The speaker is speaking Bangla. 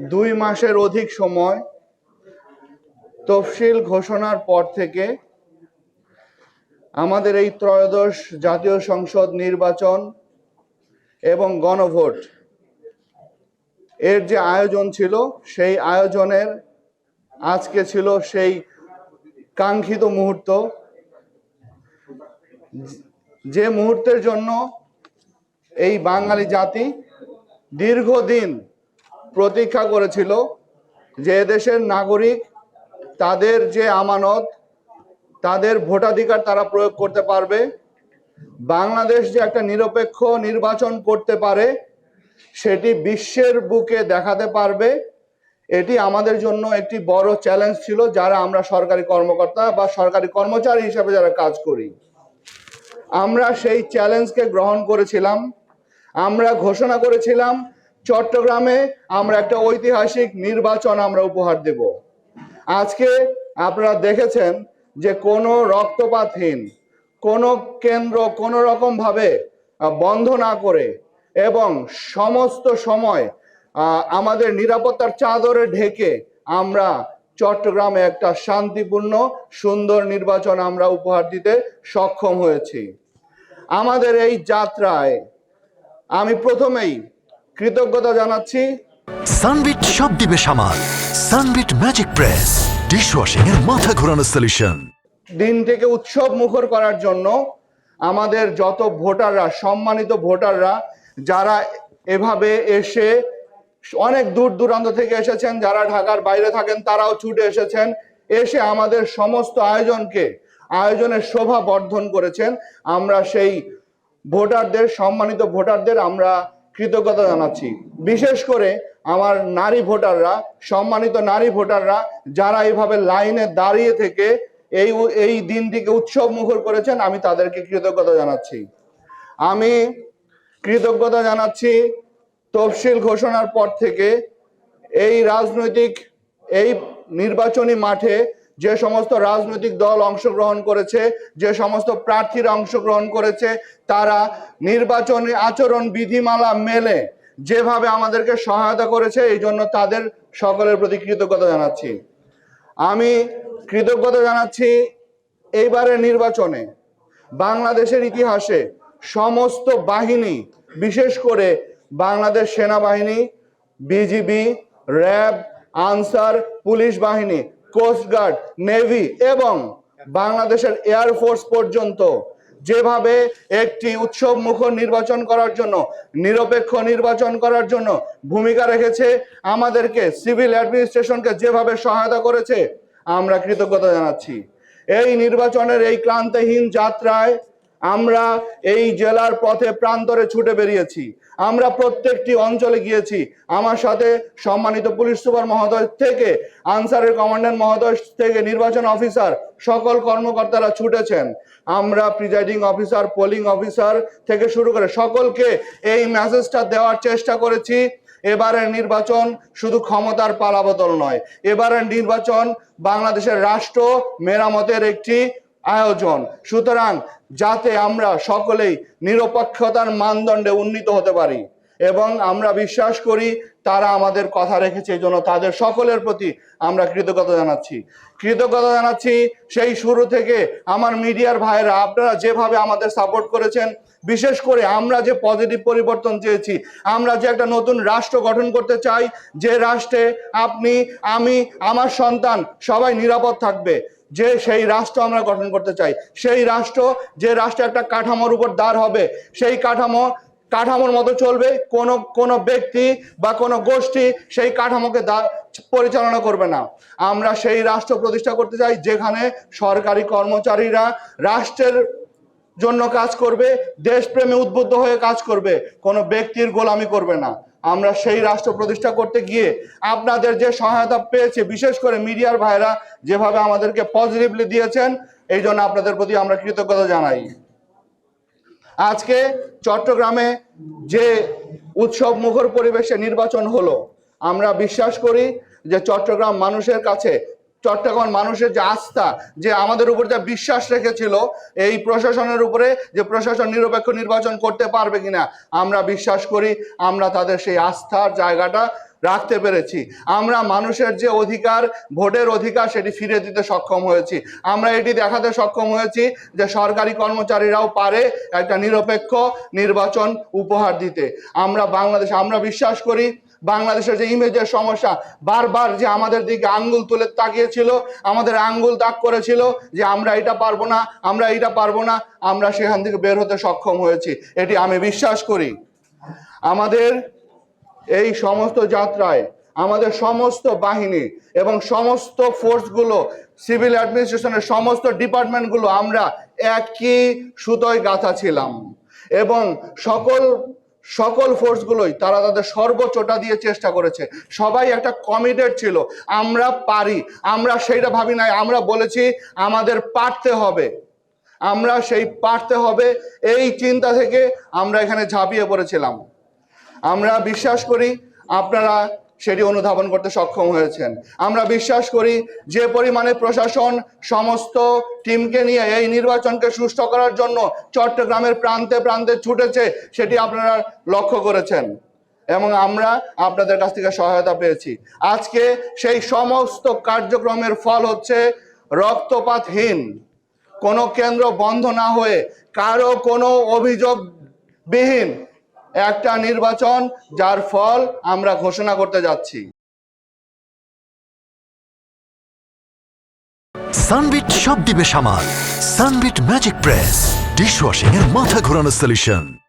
2 মাসের অধিক সময় তফসিল ঘোষণার পর থেকে আমাদের এই ত্রয়োদশ জাতীয় সংসদ নির্বাচন এবং গণভোট এর যে আয়োজন ছিল, সেই আয়োজনের আজকে ছিল সেই কাঙ্ক্ষিত মুহূর্ত, যে মুহূর্তের জন্য এই বাঙালি জাতি দীর্ঘদিন প্রতীক্ষা করেছিল, যে দেশের নাগরিক তাদের যে আমানত, তাদের ভোটাধিকার তারা প্রয়োগ করতে পারবে, বাংলাদেশ যে একটা নিরপেক্ষ নির্বাচন করতে পারে সেটি বিশ্বের বুকে দেখাতে পারবে। এটি আমাদের জন্য একটি বড় চ্যালেঞ্জ ছিল, যারা আমরা সরকারি কর্মকর্তা বা সরকারি কর্মচারী হিসেবে যারা কাজ করি। আমরা সেই চ্যালেঞ্জকে গ্রহণ করেছিলাম। আমরা ঘোষণা করেছিলাম চট্টগ্রামে আমরা একটা ঐতিহাসিক নির্বাচন আমরা উপহার দেব। আজকে আপনারা দেখেছেন যে কোনো রক্তপাতহীন, কোনো কেন্দ্র কোনো রকম ভাবে বন্ধ না করে এবং সমস্ত সময় আমাদের নিরাপত্তার চাদরে ঢেকে আমরা চট্টগ্রামে একটা শান্তিপূর্ণ সুন্দর নির্বাচন আমরা উপহার দিতে সক্ষম হয়েছি। আমাদের এই যাত্রায় আমি প্রথমেই কৃতজ্ঞতা জানাচ্ছি সানবিট সব দিবে সামাল। সানবিট ম্যাজিক প্রেস ডিশওয়াশিং এর মাথা ঘোরানো সলিউশন। দিনটিকে উৎসব মুখর করার জন্য আমাদের যত ভোটাররা, সম্মানিত ভোটাররা যারা এভাবে এসে অনেক দূর দূরান্ত থেকে এসেছেন, যারা ঢাকার বাইরে থাকেন তারাও ছুটে এসেছেন, এসে আমাদের সমস্ত আয়োজনের শোভা বর্ধন করেছেন। আমরা সেই ভোটারদের, সম্মানিত ভোটারদের আমরা কৃতজ্ঞতা জানাচ্ছি। বিশেষ করে আমার নারী ভোটাররা, সম্মানিত নারী ভোটাররা যারা এইভাবে লাইনে দাঁড়িয়ে থেকে এই দিনটিকে উৎসব মুখর করেছেন, আমি তাদেরকে কৃতজ্ঞতা জানাচ্ছি। আমি কৃতজ্ঞতা জানাচ্ছি তফসিল ঘোষণার পর থেকে এই নির্বাচনী মাঠে যে সমস্ত রাজনৈতিক দল অংশগ্রহণ করেছে, যে সমস্ত প্রার্থীরা অংশগ্রহণ করেছে, তারা নির্বাচনী আচরণ বিধিমালা মেনে যেভাবে আমাদেরকে সহায়তা করেছে, এই জন্য তাদের সকলের প্রতি কৃতজ্ঞতা জানাচ্ছি। আমি কৃতজ্ঞতা জানাচ্ছি এইবারের নির্বাচনে বাংলাদেশের ইতিহাসে সমস্ত বাহিনী, বিশেষ করে বাংলাদেশ সেনাবাহিনী, বিজিবি, র্যাব, আনসার, পুলিশ বাহিনী, কোস্টগার্ড, নেভি এবং বাংলাদেশের এয়ারফোর্স পর্যন্ত যেভাবে একটি উৎসব মুখর নির্বাচন করার জন্য, নিরপেক্ষ নির্বাচন করার জন্য ভূমিকা রেখেছে, আমাদেরকে সিভিল অ্যাডমিনিস্ট্রেশনকে যেভাবে সহায়তা করেছে, আমরা কৃতজ্ঞতা জানাচ্ছি। এই নির্বাচনের এই ক্লান্তিহীন যাত্রায় আমরা এই জেলার পথে প্রান্তরে ছুটে বেরিয়েছি। আমরা প্রত্যেকটি অঞ্চলে গিয়েছি। আমার সাথে সম্মানিত পুলিশ সুপার মহোদয় থেকে আনসারের কমান্ড্যান্ট মহোদয় থেকে নির্বাচন অফিসার, সকল কর্মকর্তারা ছুটেছেন। আমরা প্রিজাইডিং অফিসার, পোলিং অফিসার থেকে শুরু করে সকলকে এই মেসেজটা দেওয়ার চেষ্টা করেছি। এবারের নির্বাচন শুধু ক্ষমতার পালাবদল নয়, এবারের নির্বাচন বাংলাদেশের রাষ্ট্র মেরামতের একটি আয়োজন। সুতরাং যাতে আমরা সকলেই নিরপেক্ষতার মানদণ্ডে উন্নীত হতে পারি, এবং আমরা বিশ্বাস করি তারা আমাদের কথা রেখেছে, এই জন্য তাদের সকলের প্রতি আমরা কৃতজ্ঞতা জানাচ্ছি। সেই শুরু থেকে আমার মিডিয়ার ভাইরা, আপনারা যেভাবে আমাদের সাপোর্ট করেছেন, বিশেষ করে আমরা যে পজিটিভ পরিবর্তন চেয়েছি, আমরা যে একটা নতুন রাষ্ট্র গঠন করতে চাই, যে রাষ্ট্রে আপনি, আমি, আমার সন্তান সবাই নিরাপদ থাকবে, যে সেই রাষ্ট্র আমরা গঠন করতে চাই। সেই রাষ্ট্র, যে রাষ্ট্রে একটা কাঠামোর উপর দাঁড় হবে, সেই কাঠামোর মতো চলবে, কোনো ব্যক্তি বা কোনো গোষ্ঠী সেই কাঠামোকে পরিচালনা করবে না। আমরা সেই রাষ্ট্র প্রতিষ্ঠা করতে চাই যেখানে সরকারি কর্মচারীরা রাষ্ট্রের জন্য কাজ করবে, দেশপ্রেমে উদ্বুদ্ধ হয়ে কাজ করবে, কোনো ব্যক্তির গোলামি করবে না। আমরা সেই রাষ্ট্র প্রতিষ্ঠা করতে গিয়ে আপনাদের যে সহায়তা পেয়েছে, বিশেষ করে মিডিয়ার ভাইরা যেভাবে আমাদেরকে পজিটিভলি দিয়েছেন, এই জন্য আপনাদের প্রতি আমরা কৃতজ্ঞতা জানাই। আজকে চট্টগ্রামে যে উৎসব মুখর পরিবেশে নির্বাচন হলো, আমরা বিশ্বাস করি যে চট্টগ্রাম মানুষের যে আস্থা, যে আমাদের উপর যে বিশ্বাস রেখেছিল এই প্রশাসনের উপরে, যে প্রশাসন নিরপেক্ষ নির্বাচন করতে পারবে কিনা, আমরা বিশ্বাস করি আমরা তাদের সেই আস্থার জায়গাটা রাখতে পেরেছি। আমরা মানুষের যে অধিকার, ভোটের অধিকার, সেটি ফিরে দিতে সক্ষম হয়েছি। আমরা এটি দেখাতে সক্ষম হয়েছি যে সরকারি কর্মচারীরাও পারে একটা নিরপেক্ষ নির্বাচন উপহার দিতে। আমরা বিশ্বাস করি বাংলাদেশের যে ইমেজের সমস্যা, বারবার যে আমাদের দিকে আঙ্গুল তুলে তাকিয়েছিল, আমাদের আঙ্গুল তাক করেছিল যে আমরা এটা পারবো না, আমরা এটা পারবো না, আমরা সেখান থেকে বের হতে সক্ষম হয়েছি, এটি আমি বিশ্বাস করি। আমাদের এই সমস্ত যাত্রায় আমাদের সমস্ত বাহিনী এবং সমস্ত ফোর্সগুলো, সিভিল অ্যাডমিনিস্ট্রেশনের সমস্ত ডিপার্টমেন্টগুলো আমরা একই সুতোয় গাঁথা ছিলাম এবং সকল ফোর্সগুলোই তারা তাদের সর্বোচ্চটা দিয়ে চেষ্টা করেছে। সবাই একটা কমিটেড ছিল, আমরা পারি। আমরা সেইটা ভাবি নাই, আমরা বলেছি আমাদের পারতে হবে। আমরা সেই পারতে হবে এই চিন্তা থেকে আমরা এখানে ঝাঁপিয়ে পড়েছিলাম। আমরা বিশ্বাস করি আপনারা সেটি অনুধাবন করতে সক্ষম হয়েছেন। আমরা বিশ্বাস করি যে পরিমাণে প্রশাসন সমস্ত টিমকে নিয়ে এই নির্বাচনকে সুষ্ঠু করার জন্য চট্টগ্রামের প্রান্তে প্রান্তে ছুটেছে, সেটি আপনারা লক্ষ্য করেছেন এবং আমরা আপনাদের কাছ থেকে সহায়তা পেয়েছি। আজকে সেই সমস্ত কার্যক্রমের ফল হচ্ছে রক্তপাতহীন, কোনো কেন্দ্র বন্ধ না হয়ে, কারো কোনো অভিযোগবিহীন একটা নির্বাচন, যার ফল আমরা ঘোষণা করতে যাচ্ছি। সানবিট সব দিবে সামাল। সানবিট ম্যাজিক প্রেস, ডিশওয়াশিং এর মাথা ঘোরানো সলিউশন।